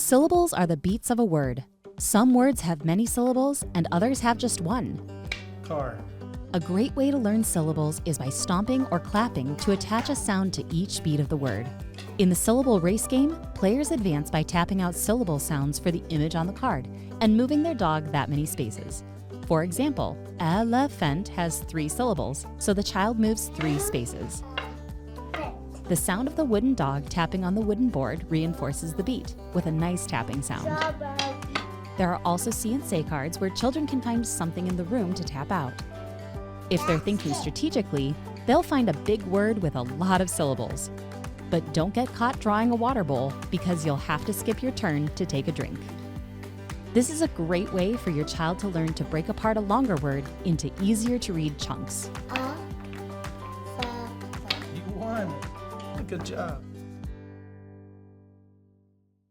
Syllables are the beats of a word. Some words have many syllables and others have just one. Car. A great way to learn syllables is by stomping or clapping to attach a sound to each beat of the word. In the syllable race game, players advance by tapping out syllable sounds for the image on the card and moving their dog that many spaces. For example, elephant has 3 syllables, so the child moves 3 spaces. The sound of the wooden dog tapping on the wooden board reinforces the beat with a nice tapping sound. There are also see and say cards where children can find something in the room to tap out. If they're thinking strategically, they'll find a big word with a lot of syllables. But don't get caught drawing a water bowl because you'll have to skip your turn to take a drink. This is a great way for your child to learn to break apart a longer word into easier to read chunks. You won. Good job.